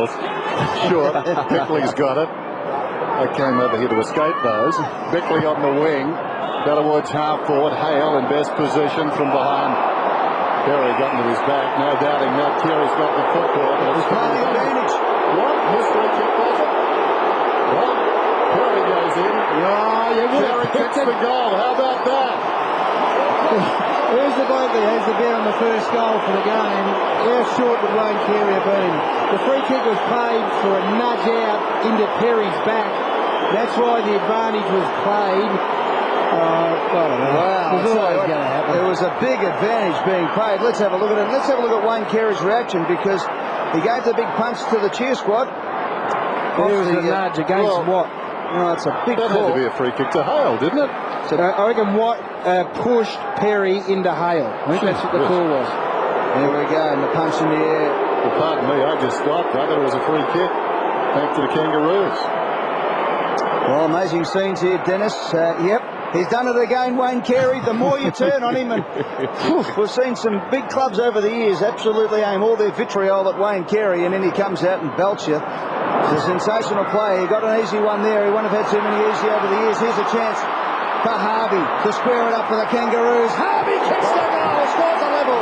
handles. Sure, Bickley's got it. I came over here to escape those. Bickley on the wing. Bellwood's half forward. Hale in best position from behind. Perry got into his back. No doubting that. Terry's got the football. He's playing advantage. What? Mystery kick, was it? Well, Perry goes in. Terry kicks the goal. How about that? Here's the bloke that has the bet on the first goal for the game. How short would Wayne Carey have been? The free kick was paid for a nudge out into Perry's back. That's why the advantage was played. Wow. It was a big advantage being played. Let's have a look at it. Let's have a look at Wayne Carey's reaction, because he gave the big punch to the cheer squad. There was a nudge against Watt. No, it's a big That call. had to be a free kick to Hale, didn't it? So I reckon Watt pushed Perry into Hale. I think that's what the call was. There we go, and the punch in the air. Well, pardon me, I just stopped. I thought it was a free kick. Back to the Kangaroos. Well, amazing scenes here, Dennis. Yep, he's done it again, Wayne Carey. The more you turn on him, and we've seen some big clubs over the years absolutely aim all their vitriol at Wayne Carey, and then he comes out and belts you. It's a sensational play. He got an easy one there. He won't have had too many easy over the years. Here's a chance for Harvey to square it up for the Kangaroos. Harvey kicks the goal, scores a level.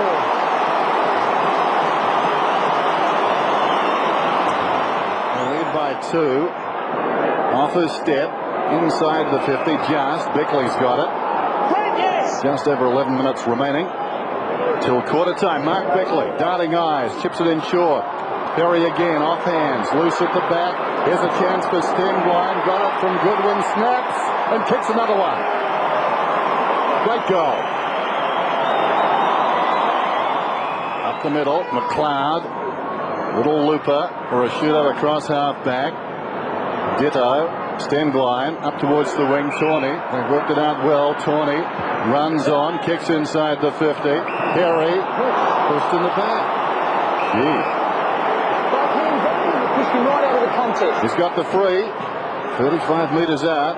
They lead by 2. Off his step, inside the 50, just. Bickley's got it. Just over 11 minutes remaining till quarter time. Mark Bickley, darting eyes, chips it in short. Perry again, off hands, loose at the back. Here's a chance for Stenblind. Got it from Goodwin, snaps, and kicks another one. Great goal. Up the middle, McLeod. Little looper for a shootout across half back. Ditto, Stenblind up towards the wing. Tawney, they've worked it out well. Tawney runs on, kicks inside the 50. Perry pushed in the back. Gee. Right out of the contest. He's got the free, 35 metres out,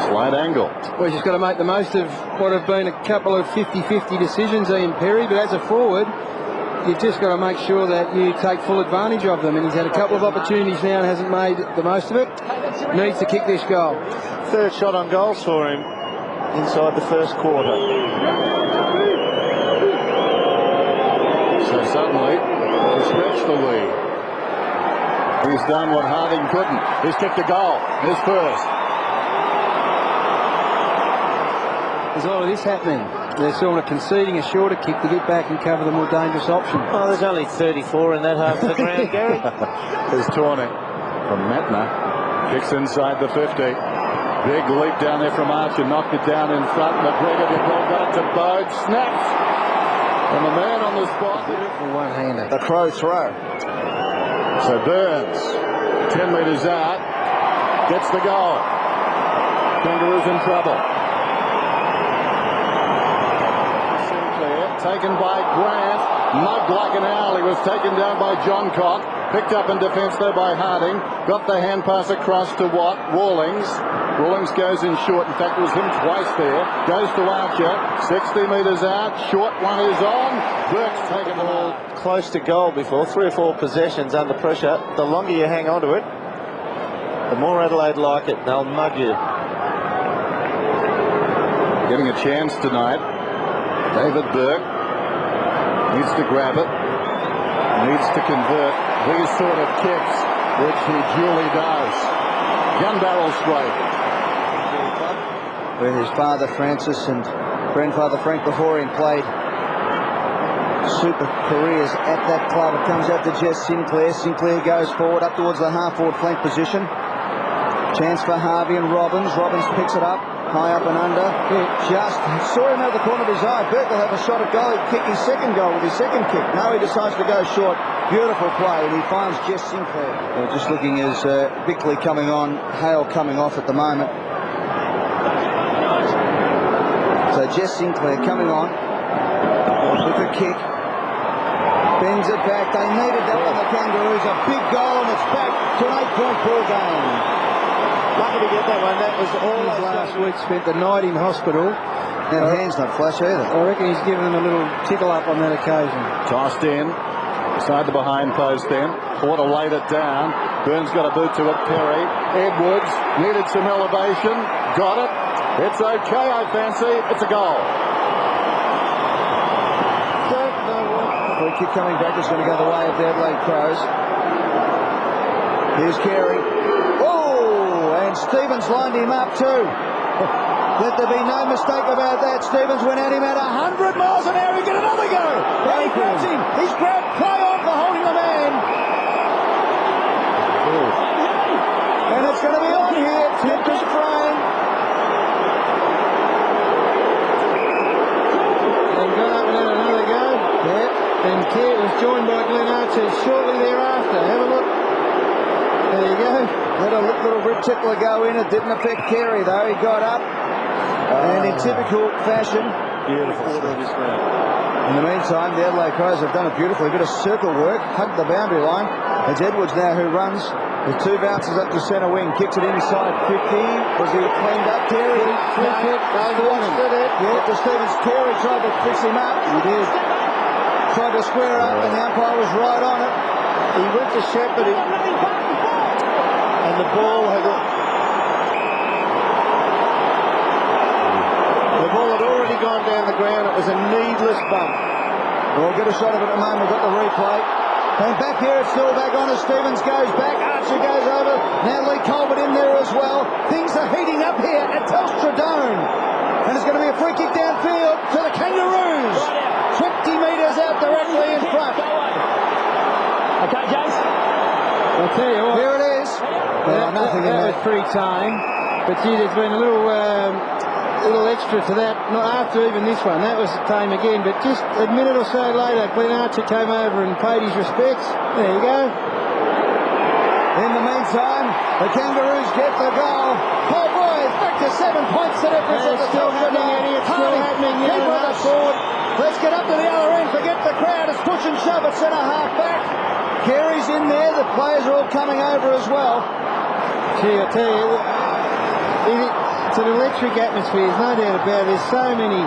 slight angle. Well, he's just got to make the most of what have been a couple of 50-50 decisions, Ian Perry, but as a forward, you've just got to make sure that you take full advantage of them, and he's had a couple of opportunities now and hasn't made the most of it. Needs to kick this goal. Third shot on goals for him inside the first quarter. So suddenly, he stretched the lead. He's done what Harding couldn't. He's kicked a goal. His first. There's all of this happening. They're sort of conceding a shorter kick to get back and cover the more dangerous option. Oh, there's only 34 in that half of the ground, Gary. There's Tawney from Matner. Kicks inside the 50. Big leap down there from Archer. Knocked it down in front. McGregor did well. Got it to Bode. Snaps. And the man on the spot. One-hander. The Crow throw. So Burns, 10 metres out, gets the goal. Kangaroos in trouble. Sinclair, taken by Grant, mugged like an owl. He was taken down by John Cock. Picked up in defence there by Harding. Got the hand pass across to Watt. Rawlings. Rawlings goes in short. In fact, it was him twice there. Goes to Archer. 60 metres out. Short one is on. Burke's taken the ball. Close to goal before, 3 or 4 possessions under pressure. The longer you hang on to it, the more Adelaide like it. They'll mug you. Getting a chance tonight. David Burke needs to grab it. Needs to convert these sort of kicks, which he duly does. Gun barrel straight. Where his father Francis and grandfather Frank before him played super careers at that club. It comes out to Jess Sinclair. Sinclair goes forward up towards the half-forward flank position. Chance for Harvey and Robbins. Robbins picks it up, high up and under. Just saw him out the corner of his eye. Burke will have a shot at goal. He'd kick his second goal with his second kick. Now he decides to go short. Beautiful play, and he finds Jess Sinclair. Just looking as Bickley coming on, Hale coming off at the moment. So Jess Sinclair coming on with a kick. Bends it back. They needed that on the Kangaroos. A big goal, and it's back to an 8-point ball game. Lucky to get that one. That was all Last week spent the night in hospital. That hand's not flash either. I reckon he's given them a little tickle up on that occasion. Tossed in. Beside the behind post then. Porter laid it down. Burns got a boot to it. Perry. Edwards needed some elevation. Got it. It's okay, I fancy. It's a goal. Don't know what. Free kick coming back is going to go the way of the Adelaide Crows. Here's Carey. Oh, and Stevens lined him up too. Let there be no mistake about that. Stevens went at him at 100 miles an hour. He get another go. And he grabs him. He's grabbed play on for holding the man. And it's going to be on here. Tempest frame. And got up and had another go. Yeah. And Kerr was joined by Glenn Archer shortly thereafter. Have a look. There you go. Let a little rib tickler go in. It didn't affect Carey though. He got up. And in typical fashion, Beautiful. in the meantime, the Adelaide Crows have done it beautifully. A bit of circle work, hugged the boundary line. It's Edwards now who runs with two bounces up to centre wing, kicks it inside 50. Was he cleaned up, Carey? Free kick. Yeah, to Stevens. Carey tried to fix him up. He did. Tried to square up, and the umpire was right on it. He went to shepherd him, and the ball had already gone down the ground. It was a needless bump. We'll get a shot of it at the moment. We've got the replay. And back here, it's still back on as Stevens goes back. Archer goes over. Now Lee Colbert in there as well. Things are heating up here at Telstra Dome. And it's going to be a free kick downfield to the Kangaroos. 20 metres out directly in front. Okay, James. I'll tell you what. Here it is. That was pretty tame. But gee, there's been a little extra to that, not after even this one. That was tame again, but just a minute or so later, Glenn Archer came over and paid his respects. There you go. In the meantime, the Kangaroos get the goal. Oh boy, it's back to 7 points to difference. It's still happening, Eddie. It's still happening. Keep on the board. Let's get up to the other end. Forget the crowd. It's push and shove at centre half back. Carey's in there. The players are all coming over as well. Gee, I tell you, it's an electric atmosphere, there's no doubt about it. There's so many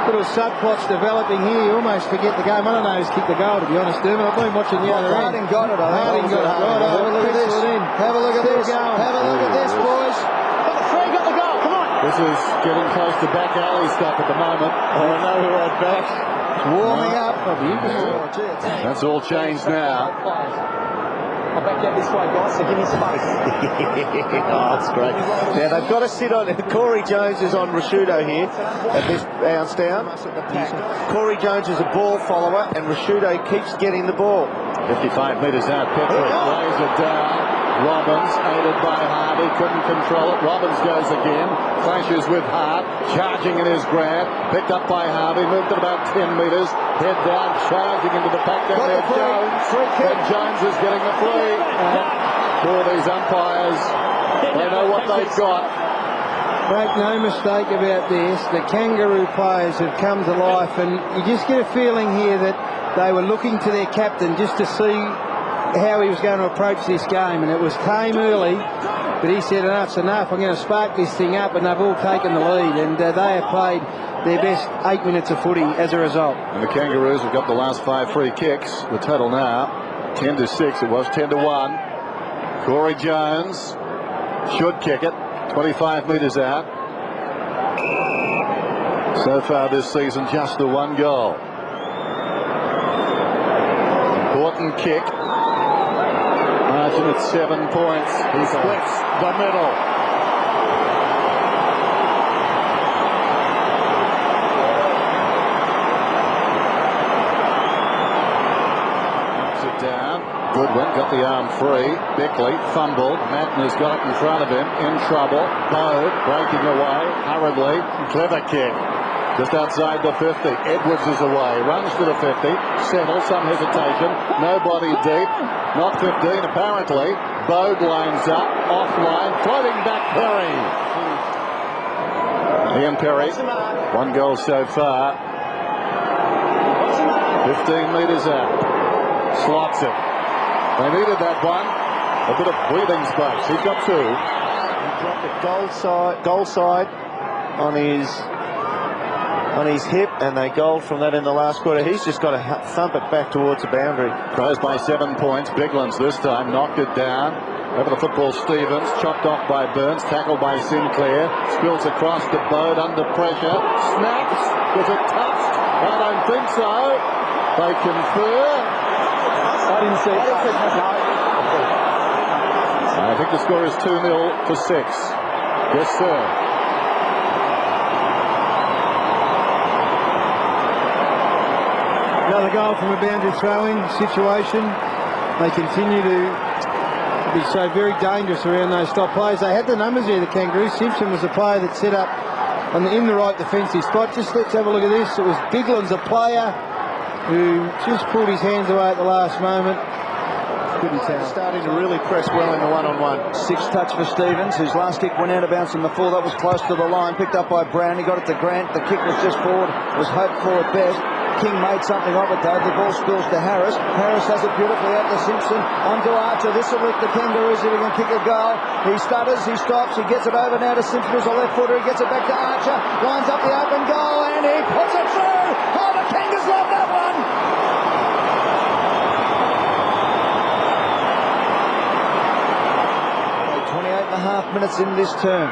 little subplots developing here, you almost forget the game. I don't know who's kicked the goal, to be honest, Dermot. I've been watching the other end. Harding got it, I think. Harding got it. Right, Have a look at this. Have a look at this. Going. Have a look at this, boys. Got the free, got the goal. Come on. This is getting close to back alley stuff at the moment. I don't know who I'd back. Warming up. That's all changed now. I'll back out this way, guys, so give me space. Oh, that's great. Now they've got to sit on. Corey Jones is on Rashudo here at this bounce down. Corey Jones is a ball follower, and Rashudo keeps getting the ball. 55 metres out, Pickwick lays it down. Robbins, aided by Hardy, couldn't control it. Robbins goes again, clashes with Hart, charging in his grab, picked up by Hardy, moved it about 10 metres, head down, charging into the pack down there, Jones. And Jones is getting the free. For these umpires, they know what they've got. Make no mistake about this, the Kangaroo players have come to life, and you just get a feeling here that they were looking to their captain just to see how he was going to approach this game, and it was tame early, but he said enough's enough, I'm going to spark this thing up, and they've all taken the lead, and they have played their best 8 minutes of footy as a result. And the Kangaroos have got the last 5 free kicks. The total now 10-6. It was 10-1. Corey Jones should kick it 25 metres out. So far this season, just the 1 goal. Important kick. Margin at 7 points. He splits the middle. Knocks it down. Goodwin got the arm free. Bickley fumbled. Madden has got it in front of him. In trouble. Bode breaking away hurriedly. Clever kick. Just outside the 50. Edwards is away. Runs to the 50. Settles. Some hesitation. Nobody deep. Not 15 apparently. Bode lines up. Offline. Floating back Perry. Ian Perry. 1 goal so far. 15 metres out. Slots it. They needed that one. A bit of breathing space. He's got 2. He dropped it goal side on his on his hip, and they goaled from that in the last quarter. He's just got to thump it back towards the boundary. Crows by 7 points. Biglands this time knocked it down. Over the football, Stevens, chopped off by Burns, tackled by Sinclair, spills across to Bode under pressure, snaps, was it touched? I don't think so. They confer. I didn't see it. I think the score is 2-0 to 6. Yes, sir. Another goal from a boundary throw-in situation. They continue to be so very dangerous around those stop plays. They had the numbers here, the Kangaroos. Simpson was the player that set up in the right defensive spot. Just let's have a look at this. It was Biglands, a player who just pulled his hands away at the last moment. Couldn't tell. Starting to really press well in the one-on-one. 6 touch for Stevens, whose last kick went out of bounds from the full. That was close to the line, picked up by Brown. He got it to Grant. The kick was just forward, was hoped for at best. King made something of it though. The ball spills to Harris. Harris has it beautifully out to Simpson. Onto Archer. This will lift the Kangaroos if he can kick a goal. He stutters, he stops, he gets it over now to Simpson who's a left footer. He gets it back to Archer. Lines up the open goal and he puts it through. Oh, the Kangas love that one. Minutes in this term.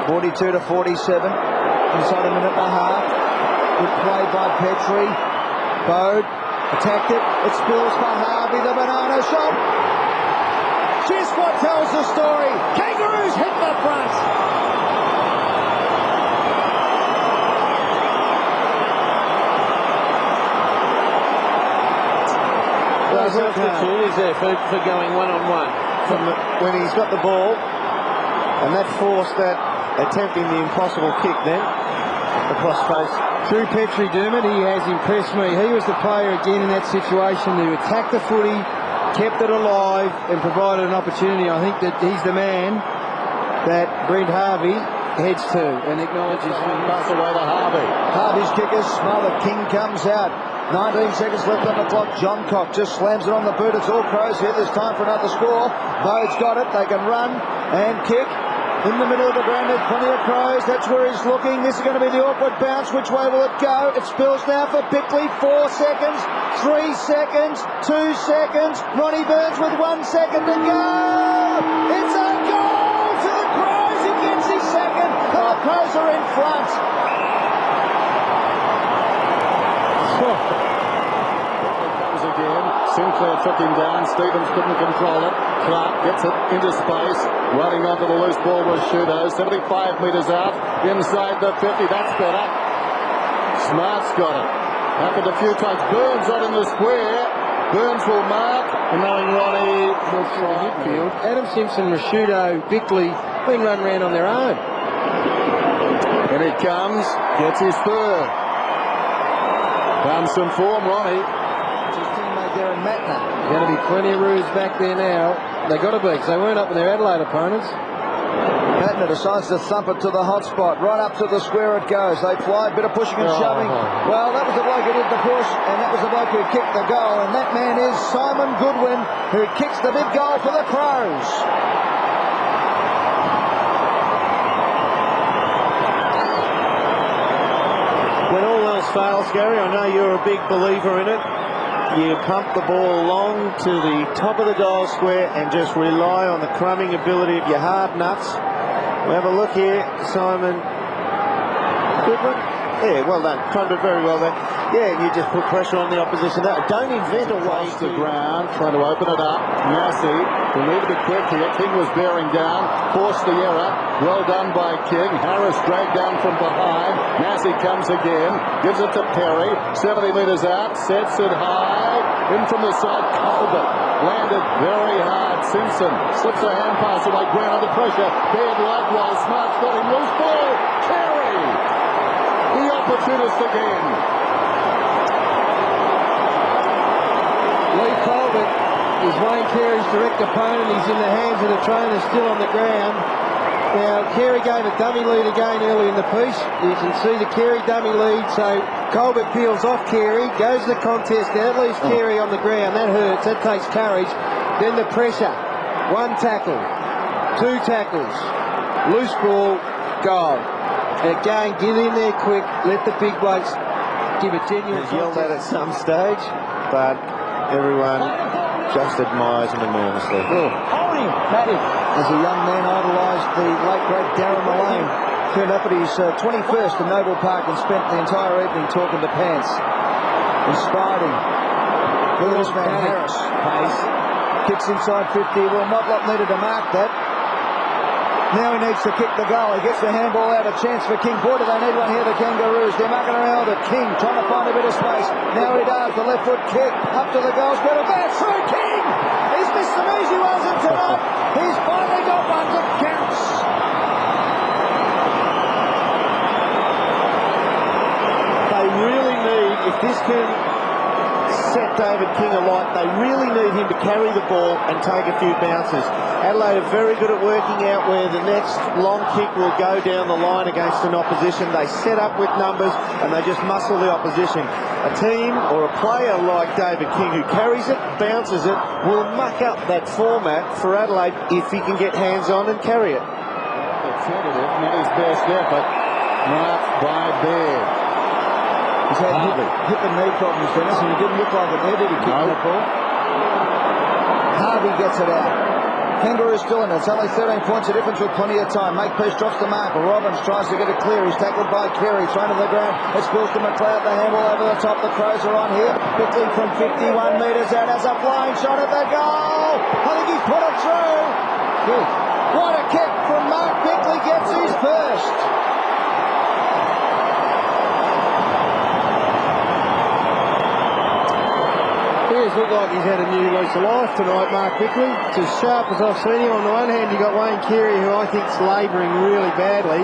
42 to 47. Inside a minute and a half. Good play by Petrie. Bode attacked it. It spills for Harvey. The banana shot. Just what tells the story. Kangaroos hit the front. There's opportunities there for going one-on-one. When he's got the ball, and that forced that attempting the impossible kick then across face. Through Petrie, Dermot, he has impressed me. He was the player again in that situation who attacked the footy, kept it alive and provided an opportunity. I think that he's the man that Brent Harvey heads to and acknowledges. Pass away to Harvey. Harvey's kick is smothered. King comes out. 19 seconds left on the clock. John Cock just slams it on the boot. It's all Crows here. There's time for another score. Bode's got it. They can run and kick. In the middle of the ground, there's plenty of Crows. That's where he's looking. This is going to be the awkward bounce. Which way will it go? It spills now for Bickley. 4 seconds, 3 seconds, 2 seconds. Ronnie Burns with 1 second to go. It's a goal to the Crows. He gets his second. The Crows are in front. Comes again. Sinclair took him down. Stevens couldn't control it. Clark gets it into space. Running onto the loose ball was Shudo. 75 metres out. Inside the 50. That's better. Smart's got it. Happened a few times. Burns on in the square. Burns will mark. And knowing Ronnie will try midfield. Adam Simpson, Rashudo, Bickley been run round on their own. And it comes. Gets his third. Found some form, Ronnie. His teammate Darren Matner. Going to be plenty of roos back there now. They got to be because they weren't up with their Adelaide opponents. Matner decides to thump it to the hot spot. Right up to the square it goes. They fly, a bit of pushing and shoving. Well, that was the bloke who did the push, and that was the bloke who kicked the goal. And that man is Simon Goodwin, who kicks the big goal for the Crows. When all else fails, Gary, I know you're a big believer in it. You pump the ball long to the top of the goal square and just rely on the crumbing ability of your hard nuts. We'll have a look here, Simon Goodwin. Yeah, well done. Crumbed it very well there. Yeah, you just put pressure on the opposition. Don't invent a way to the ground, trying to open it up. Massey will need to be quick here. King was bearing down, forced the error. Well done by King. Harris dragged down from behind. Massey comes again, gives it to Perry. 70 metres out, sets it high. In from the side, Colbert landed very hard. Simpson slips a hand pass away. Grant under pressure. Baird likewise. Smart's got him loose ball. Carey, the opportunist again. Lee Colbert is Wayne Carey's direct opponent. He's in the hands of the trainer, still on the ground. Now, Carey gave a dummy lead again early in the piece. You can see the Carey dummy lead, so Colbert peels off Carey, goes to the contest, now that leaves Carey on the ground. That hurts, that takes courage. Then the pressure. 1 tackle, 2 tackles, loose ball, goal. Again, get in there quick. Let the big blokes give a genuine He's yelled at some stage, but everyone just admires him enormously. Holding, Matty. As a young man idolised the late great Darren Malone. Turned up at his 21st in Noble Park and spent the entire evening talking to Pants. Inspired him. Look at this man Harris. Pace. Kicks inside 50. Well, Motlop needed to mark that. Now he needs to kick the goal. He gets the handball out. A chance for King. Boy, do they need one here, the Kangaroos. They're mucking around with King, trying to find a bit of space. Now he does. The left foot kick. Up to the goal. Got a back through King. He's missed some easy ones in tonight. He's finally got one that counts. They really need, if this can set David King alight, they really need him to carry the ball and take a few bounces. Adelaide are very good at working out where the next long kick will go down the line against an opposition. They set up with numbers and they just muscle the opposition. A team or a player like David King who carries it, bounces it, will muck up that format for Adelaide if he can get hands on and carry it. Tentative, not his best effort. Not by Baird. He's had hip and knee problems, Dennis, and he didn't look like it there, did he, kick that ball? Harvey gets it out. Kangaroos still in it. It's only 13 points of difference with plenty of time. Makepeace drops the mark. Robbins tries to get it clear. He's tackled by Carey. Thrown to the ground. It spills to McLeod. The handball over the top. The Crows are on here. Bickley from 51 metres out has a flying shot at the goal. I think he's put it through. Good. What a kick from Mark Bickley. Gets his first. He's looked like he's had a new lease of life tonight, Mark Bickley. It's as sharp as I've seen him. On the one hand, you've got Wayne Carey, who I think's labouring really badly,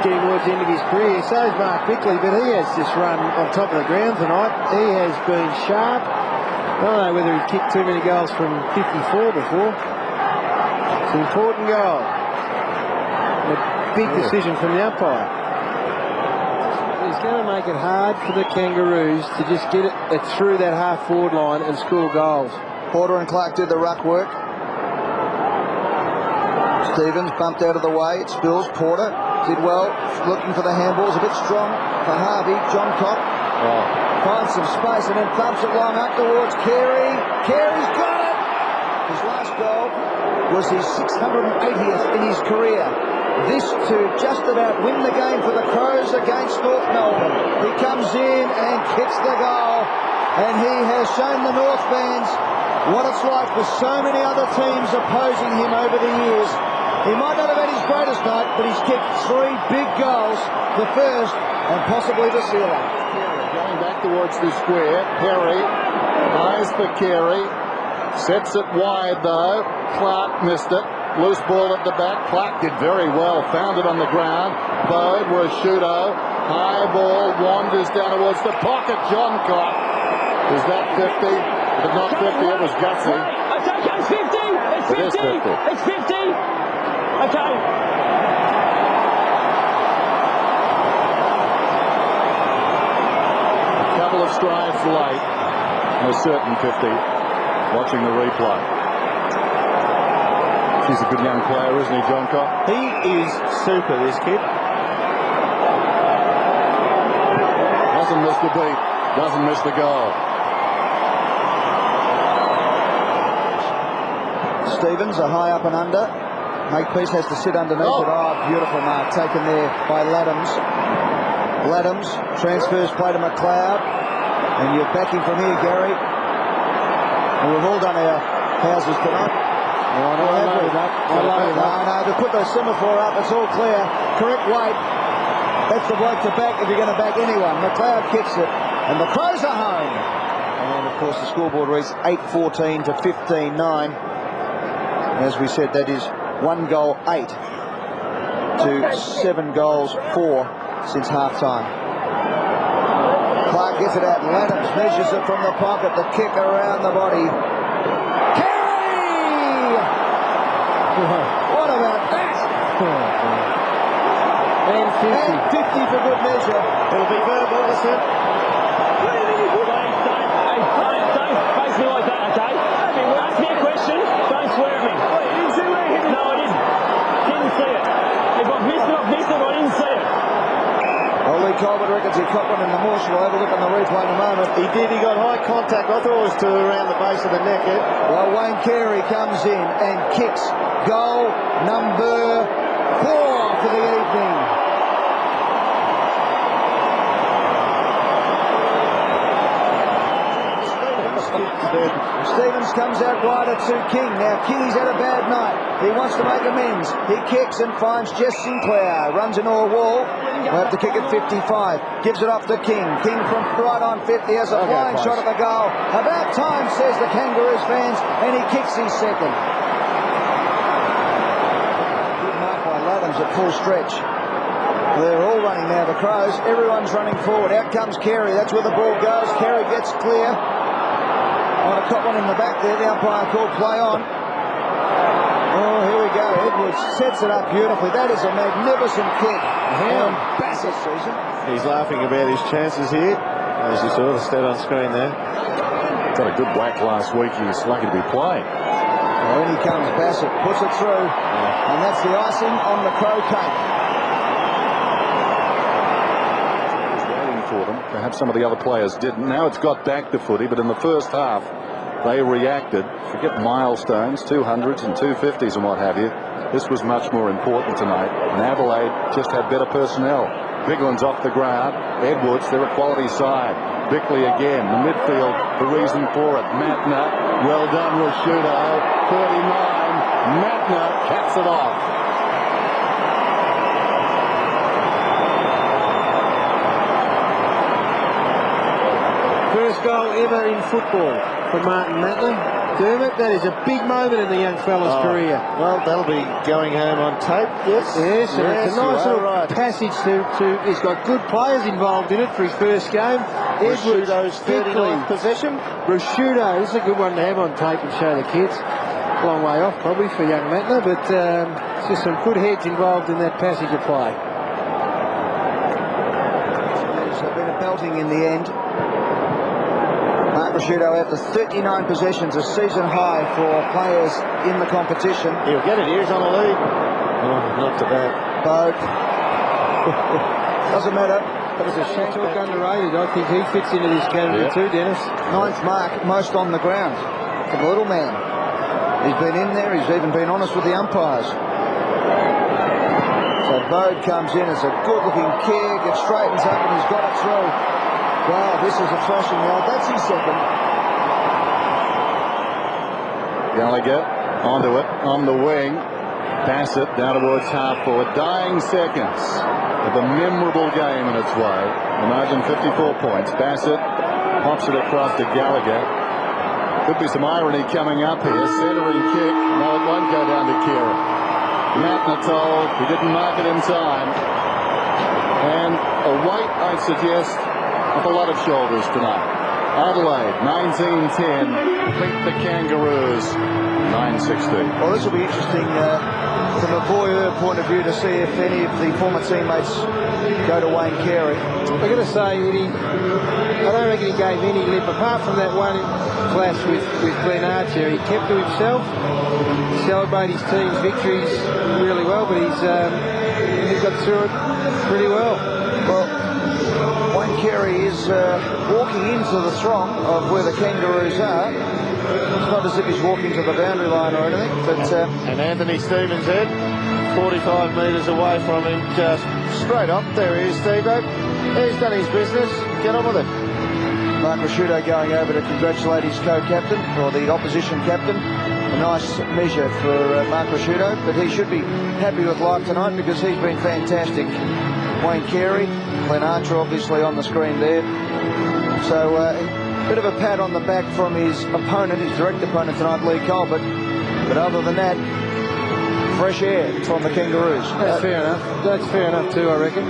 getting towards the end of his career. So is Mark Bickley, but he has just run on top of the ground tonight. He has been sharp. I don't know whether he's kicked too many goals from 54 before. It's an important goal. And a big decision from the umpire. He's going to make it hard for the Kangaroos to just get it through that half-forward line and score goals. Porter and Clark did the ruck work. Stevens bumped out of the way. It spills. Porter did well. Looking for the handballs. A bit strong for Harvey. John Cock finds some space and then thumps it long up towards Carey. Carey's got it! His last goal was his 680th in his career. This to just about win the game for the Crows against North Melbourne. He comes in and kicks the goal, and he has shown the North fans what it's like with so many other teams opposing him over the years. He might not have had his greatest night, but he's kicked 3 big goals, the first and possibly the sealer. Going back towards the square, Perry eyes for Carey, sets it wide though. Clark missed it. Loose ball at the back. Clark did very well. Found it on the ground. Bode was Shudo. High ball wanders down towards the pocket. John Cock. Is that 50? If it's not 50, it was gutsy. Okay, it's 50. It's 50. It is 50. It's 50. Okay. A couple of strides late. And a certain 50. Watching the replay. He's a good young player, isn't he, John Cock? He is super, this kid. Doesn't miss the beat. Doesn't miss the goal. Stevens, a high up and under. Makepeace has to sit underneath it. Oh, beautiful mark taken there by Laddams. Laddams transfers play to McLeod. And you're backing from here, Gary. And we've all done our houses tonight. No, to put the semaphore up, it's all clear. Correct weight. That's the bloke to back if you're going to back anyone. McLeod kicks it, and the Crows are home. And of course, the scoreboard reads 8-14 to 15-9. As we said, that is 1 goal 8 to 7 goals 4 since half-time. Clark gets it out. Laddams measures it from the pocket. The kick around the body. What about that? And 50. And 50 for good measure. It'll be verbal, isn't it? Don't face me like that, okay? Ask me a question, don't swear at me. No, I didn't. Didn't see it. If I've missed it, I've missed it. seconds. He caught one in the marsh. We'll have a look on the replay in a moment. He did. He got high contact. I thought it was to around the base of the neck. Well, Wayne Carey comes in and kicks goal number 4 for the evening. Stevens comes out wider to King. Now King's had a bad night. He wants to make amends. He kicks and finds Jess Sinclair. Runs into a wall. We'll have to kick at 55. Gives it off to King. King from right on 50 has a flying shot at the goal. About time, says the Kangaroos fans, and he kicks his second. Good mark by Lathams at full stretch. They're all running now, the Crows. Everyone's running forward. Out comes Carey. That's where the ball goes. Carey gets clear. On a caught one in the back there. The umpire called play on. Oh, here we go. Edwards sets it up beautifully. That is a magnificent kick. And Bassett season. He's laughing about his chances here, as you saw the stat on screen there. Got a good whack last week. He's lucky to be playing. Well, in he comes, Bassett puts it through. And that's the icing on the Crow cake. For them. Perhaps some of the other players didn't. Now it's got back to footy, but in the first half they reacted. Forget milestones, 200s and 250s and what have you. This was much more important tonight. And Adelaide just had better personnel. Bigland's off the ground. Edwards, they're a quality side. Bickley again. The midfield, the reason for it. Matner, well done, Rashudo. 39. Matner caps it off. First goal ever in football for Martin Matner. Dermot, that is a big moment in the young fella's career. Well, that'll be going home on tape, yes. Yes, and it's a nice little passage to he's got good players involved in it for his first game. Rashudo's 39th possession. Rashudo, this is a good one to have on tape and show the kids. Long way off probably for young Matner, but just some good heads involved in that passage of play. It's been a belting in the end. Mark Rashudo out to 39 possessions, a season high for players in the competition. He'll get it. Here's on the lead. Oh, not to that. Boat. Doesn't matter. That was a shot talk underrated. I think he fits into this category too, Dennis. 9th mark, most on the ground for the little man. He's been in there. He's even been honest with the umpires. So Bode comes in. It's a good-looking kick. It straightens up and he's got it through. Wow, this is a thrashing now. That's his second. Gallagher onto it, on the wing. Bassett down towards half forward. Dying seconds of a memorable game in its way. The margin 54 points. Bassett pops it across to Gallagher. Could be some irony coming up here. Centering kick. No, it won't go down to Kieran. Matner told he didn't mark it in time. And a weight, I suggest, of a lot of shoulders tonight. Adelaide, 19-10, beat the Kangaroos, 9-16. Well, this will be interesting from a voyeur point of view to see if any of the former teammates go to Wayne Carey. I've got to say, I don't reckon he gave any lip, apart from that one clash with Glenn Archer. He kept to himself, celebrate his team's victories really well, but he's got through it pretty well. Well, Wayne Carey is walking into the throng of where the Kangaroos are. It's not as if he's walking to the boundary line or anything, but... and Anthony Stevens Head, 45 metres away from him, just straight up. There he is, Steve-O. He's done his business. Get on with it. Mark Rashudo going over to congratulate his co-captain, or the opposition captain. A nice measure for Mark Rashudo, but he should be happy with life tonight because he's been fantastic. Wayne Carey, Glenn Archer obviously on the screen there. So a bit of a pat on the back from his opponent, his direct opponent tonight, Lee Colbert. But other than that, fresh air from the Kangaroos. That's fair enough. That's fair enough too, I reckon.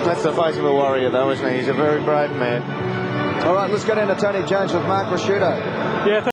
That's the face of a warrior though, isn't he? He's a very brave man. All right, let's go down to Tony Jones with Mark Rashudo. Yeah.